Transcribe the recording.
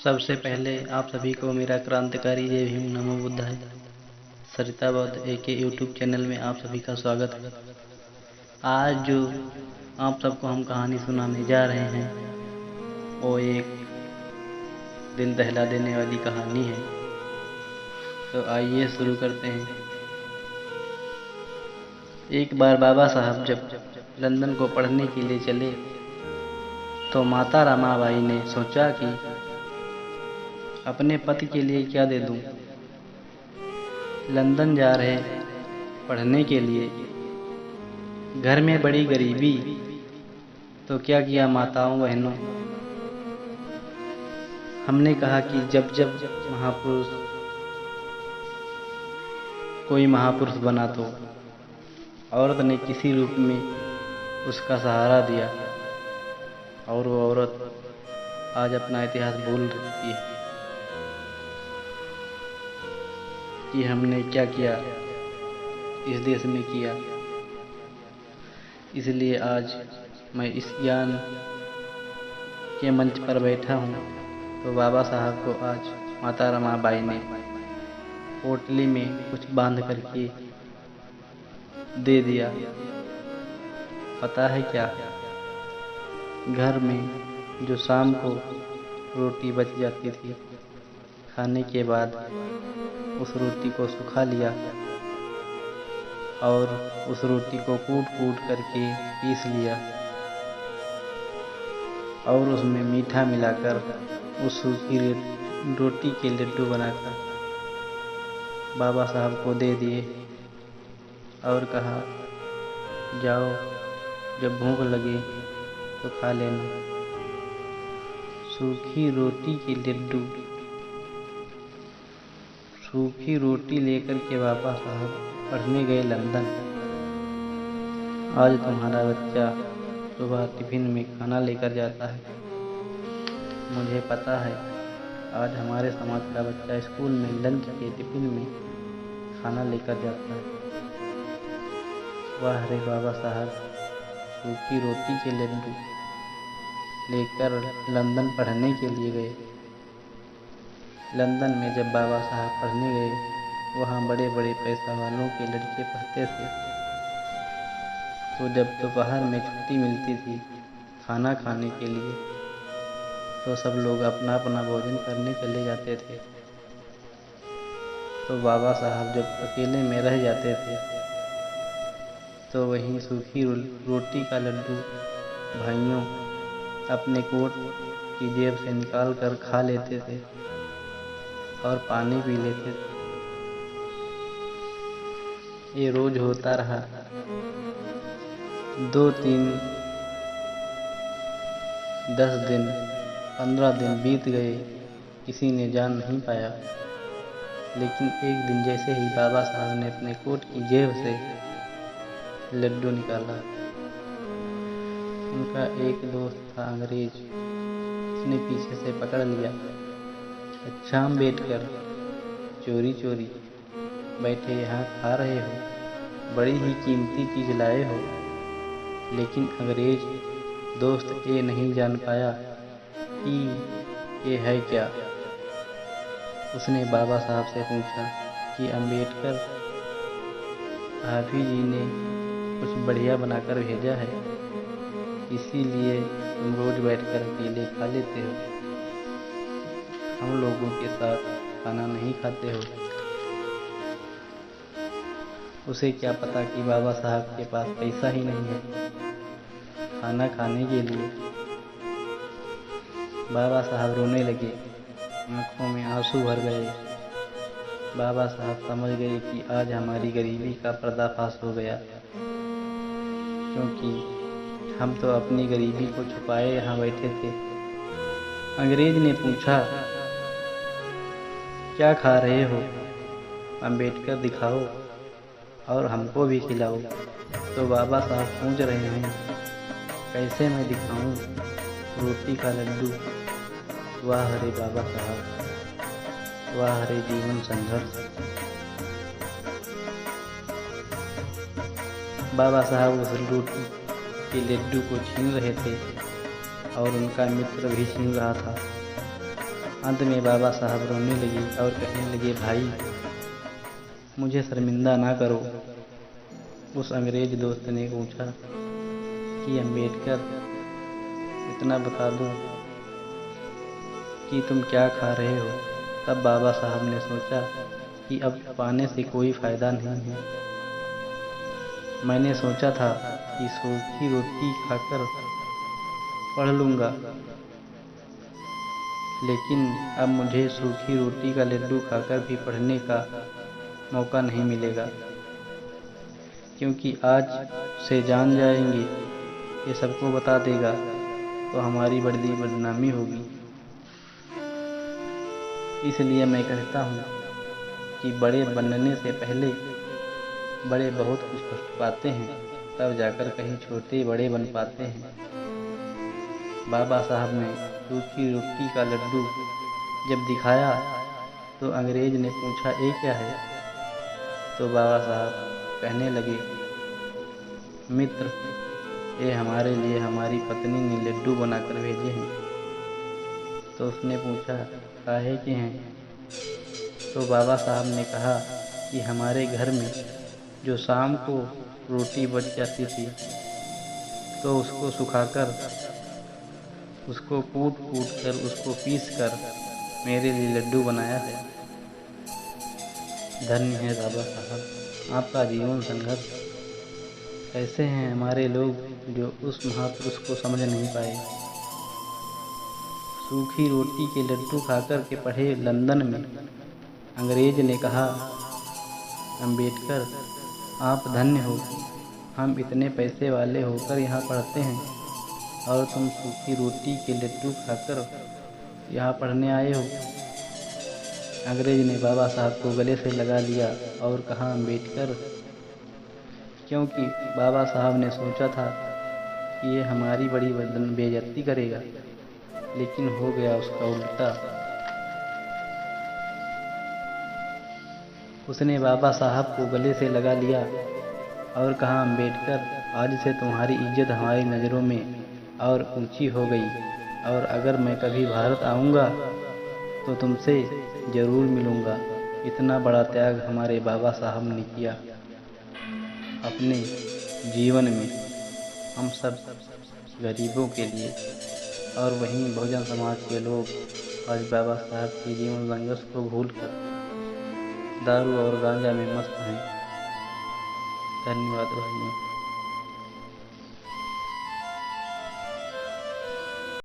सबसे पहले आप सभी को मेरा क्रांतिकारी जय भीम नमो बुद्धाय सरिता बौद्ध एके यूट्यूब चैनल में आप सभी का स्वागत है। आज जो आप सबको हम कहानी सुनाने जा रहे हैं वो एक दिल दहला देने वाली कहानी है। तो आइए शुरू करते हैं। एक बार बाबा साहब जब लंदन को पढ़ने के लिए चले तो माता रमाबाई ने सोचा कि अपने पति के लिए क्या दे दूं। लंदन जा रहे पढ़ने के लिए, घर में बड़ी गरीबी, तो क्या किया माताओं बहनों, हमने कहा कि जब जब कोई महापुरुष बना तो औरत ने किसी रूप में उसका सहारा दिया और वो औरत आज अपना इतिहास बोल रही है कि हमने क्या किया इस देश में किया। इसलिए आज मैं इस ज्ञान के मंच पर बैठा हूँ। तो बाबा साहब को आज माता रमाबाई ने पोटली में कुछ बांध करके दे दिया। पता है क्या, घर में जो शाम को रोटी बच जाती थी, खाने के बाद उस रोटी को सुखा लिया और उस रोटी को कूट कूट करके पीस लिया और उसमें मीठा मिलाकर उस सूखी रोटी के लड्डू बनाकर बाबा साहब को दे दिए और कहा, जाओ जब भूख लगे तो खा लेना। सूखी रोटी के लड्डू, सूखी रोटी लेकर के बाबा साहब पढ़ने गए लंदन। आज तुम्हारा बच्चा सुबह टिफिन में खाना लेकर जाता है। मुझे पता है आज हमारे समाज का बच्चा स्कूल में लंच के टिफिन में खाना लेकर जाता है। वाह रे बाबा साहब, सूखी रोटी के लड्डू लेकर लंदन पढ़ने के लिए गए। लंदन में जब बाबा साहब पढ़ने गए, वहाँ बड़े बड़े पैसा वालों के लड़के पढ़ते थे। तो जब दोपहर में छुट्टी मिलती थी खाना खाने के लिए, तो सब लोग अपना अपना भोजन करने चले जाते थे। तो बाबा साहब जब अकेले में रह जाते थे तो वहीं सूखी रोटी का लड्डू भाइयों अपने कोट की जेब से निकाल कर खा लेते थे और पानी पी लेते थे। ये रोज होता रहा। 2, 3, 10 दिन, 15 दिन बीत गए, किसी ने जान नहीं पाया। लेकिन एक दिन जैसे ही बाबा साहब ने अपने कोट की जेब से लड्डू निकाला, उनका एक दोस्त था अंग्रेज, उसने पीछे से पकड़ लिया। अच्छा में बैठकर चोरी चोरी बैठे यहाँ खा रहे हो, बड़ी ही कीमती चीज लाए हो। लेकिन अंग्रेज दोस्त ये नहीं जान पाया कि ये है क्या। उसने बाबा साहब से पूछा कि अम्बेडकर भाभी जी ने कुछ बढ़िया बनाकर भेजा है, इसीलिए तुम रोज बैठकर अकेले खा लेते हो, हम लोगों के साथ खाना नहीं खाते हो। उसे क्या पता कि बाबा साहब के पास पैसा ही नहीं है खाना खाने के लिए। बाबा साहब रोने लगे, आंखों में आंसू भर गए। बाबा साहब समझ गए कि आज हमारी गरीबी का पर्दाफाश हो गया, क्योंकि हम तो अपनी गरीबी को छुपाए यहाँ बैठे थे। अंग्रेज ने पूछा, क्या खा रहे हो, अम्बेडकर दिखाओ और हमको भी खिलाओ। तो बाबा साहब पूछ रहे हैं, कैसे मैं दिखाऊं रोटी का लड्डू। वाह रे बाबा साहब, वाह रे जीवन संघर्ष। बाबा साहब उस रोटी के लड्डू को छीन रहे थे और उनका मित्र भी छीन रहा था। अंत में बाबा साहब रोने लगे और कहने लगे, भाई मुझे शर्मिंदा ना करो। उस अंग्रेज दोस्त ने पूछा कि अम्बेडकर, इतना बता दूं कि तुम क्या खा रहे हो। तब बाबा साहब ने सोचा कि अब पाने से कोई फायदा नहीं है। मैंने सोचा था कि सूखी रोटी खाकर पढ़ लूँगा, लेकिन अब मुझे सूखी रोटी का लड्डू खाकर भी पढ़ने का मौका नहीं मिलेगा, क्योंकि आज से जान जाएंगे, ये सबको बता देगा तो हमारी बड़ी बदनामी होगी। इसलिए मैं कहता हूँ कि बड़े बनने से पहले बड़े बहुत कुछ कष्ट पाते हैं, तब जाकर कहीं छोटे बड़े बन पाते हैं। बाबा साहब ने सूखी रोटी का लड्डू जब दिखाया तो अंग्रेज ने पूछा, ये क्या है। तो बाबा साहब कहने लगे, मित्र, ये हमारे लिए हमारी पत्नी ने लड्डू बनाकर भेजे हैं। तो उसने पूछा, काहे के हैं। तो बाबा साहब ने कहा कि हमारे घर में जो शाम को रोटी बच जाती थी तो उसको सुखाकर, उसको कूट कर, उसको पीस कर मेरे लिए लड्डू बनाया है। धन्य है बाबा साहब, आपका जीवन संघर्ष। कैसे हैं हमारे लोग जो उस महापुरुष को समझ नहीं पाए। सूखी रोटी के लड्डू खाकर के पढ़े लंदन में। अंग्रेज ने कहा, अम्बेडकर, आप धन्य हो, हम इतने पैसे वाले होकर यहाँ पढ़ते हैं और तुम सूखी रोटी के लड्डू खाकर यहाँ पढ़ने आए हो। अंग्रेज ने बाबा साहब को गले से लगा लिया और कहा, अम्बेडकर, क्योंकि बाबा साहब ने सोचा था कि ये हमारी बड़ी बेइज्जती करेगा, लेकिन हो गया उसका उल्टा। उसने बाबा साहब को गले से लगा लिया और कहा, अम्बेडकर, आज से तुम्हारी इज्जत हमारी नज़रों में और ऊंची हो गई, और अगर मैं कभी भारत आऊँगा तो तुमसे ज़रूर मिलूँगा। इतना बड़ा त्याग हमारे बाबा साहब ने किया अपने जीवन में, हम सब गरीबों के लिए। और वहीं बहुजन समाज के लोग आज बाबा साहब के जीवन संघर्ष को भूलकर दारू और गांजा में मस्त हैं। धन्यवाद भाइयों।